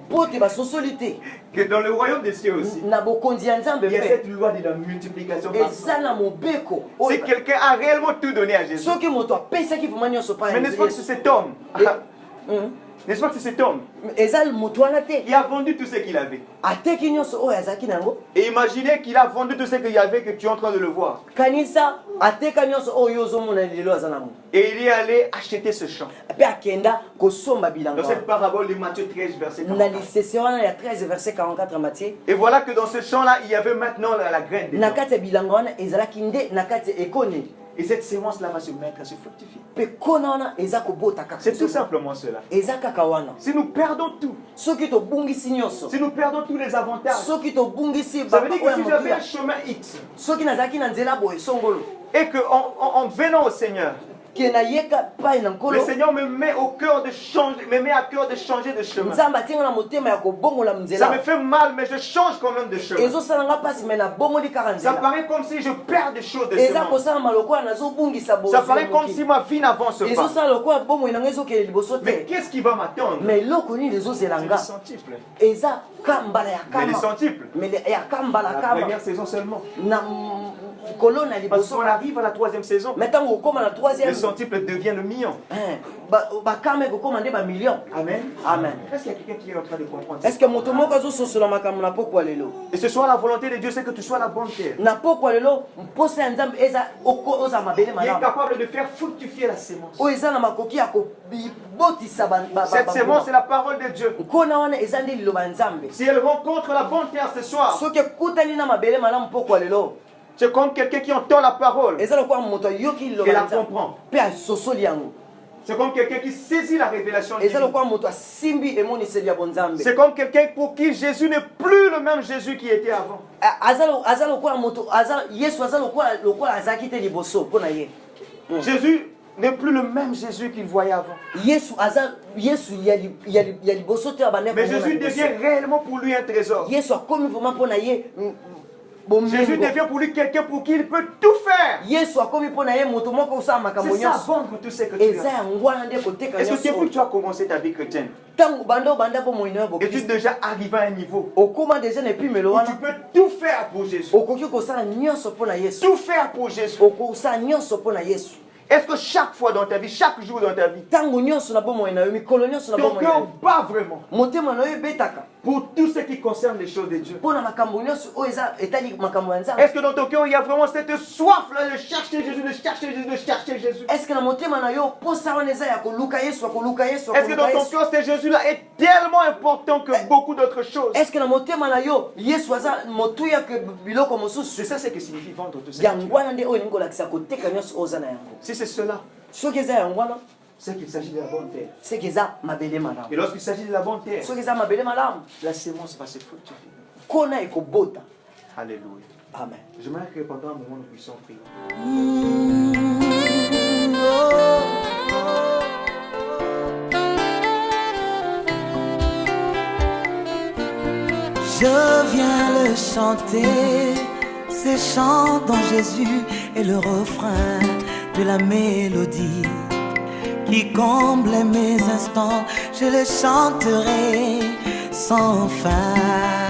que dans le royaume des cieux aussi, il y a cette loi de la multiplication. Si quelqu'un a réellement tout donné à Jésus, mais n'est-ce pas que c'est cet homme? N'est-ce pas que c'est cet homme qui a vendu tout ce qu'il avait? Et imaginez qu'il a vendu tout ce qu'il y avait, que tu es en train de le voir. Et il est allé acheter ce champ. Dans cette parabole de Matthieu 13, verset 44. Et voilà que dans ce champ-là, il y avait maintenant la graine. Et cette sémence-là va se mettre à se fructifier. C'est tout simplement cela. Si nous perdons tout, si nous perdons tous les avantages, ça veut dire que si j'avais un chemin X, et qu'en venant au Seigneur, le Seigneur me met à cœur de changer de chemin. Ça me fait mal, mais je change quand même de chemin. Ça paraît comme si je perds des choses de ce monde. Ça paraît comme si ma vie n'avance pas. Mais qu'est-ce qui va m'attendre? C'est le centuple. Mais les centuples, la première saison seulement. Parce qu'on arrive à la 3e saison, le centuple devient le million. Amen. Amen. Est-ce qu'il y a quelqu'un qui est en train de comprendre ça? Et ce soir, la volonté de Dieu, c'est que tu sois la bonne terre. Il est capable de faire fructifier la sémence. Cette sémence, c'est la parole de Dieu. Si elle rencontre la bonne terre ce soir, c'est comme quelqu'un qui entend la parole et la comprend. C'est comme quelqu'un qui saisit la révélation divine. C'est comme quelqu'un pour qui Jésus n'est plus le même Jésus qui était avant. Jésus n'est plus le même Jésus qu'il voyait avant. Mais Jésus devient réellement pour lui un trésor. Jésus devient pour lui quelqu'un pour qui il peut tout faire. C'est ça, vendre tout ce que tu as. Est-ce que depuis que tu as commencé ta vie chrétienne, et tu es déjà arrivé à un niveau où tu peux tout faire pour Jésus? Tout faire pour Jésus. Est-ce que chaque fois dans ta vie, chaque jour dans ta vie, ton cœur bat vraiment pour tout ce qui concerne les choses de Dieu? Est-ce que dans ton cœur il y a vraiment cette soif-là de chercher Jésus, de chercher Jésus, de chercher Jésus? Est-ce que dans ton cœur ce Jésus-là est tellement important que beaucoup d'autres choses? C'est ça ce que signifie vendre tout ça. Si c'est cela, c'est qu'il s'agit de la bonne terre. Et lorsqu'il s'agit de la bonne terre, la sémence va se fructifier. Alléluia. Amen. J'aimerais que pendant un moment nous puissions prier. Je viens le chanter, ces chants dont Jésus est le refrain de la mélodie qui comble mes instants, je le chanterai sans fin.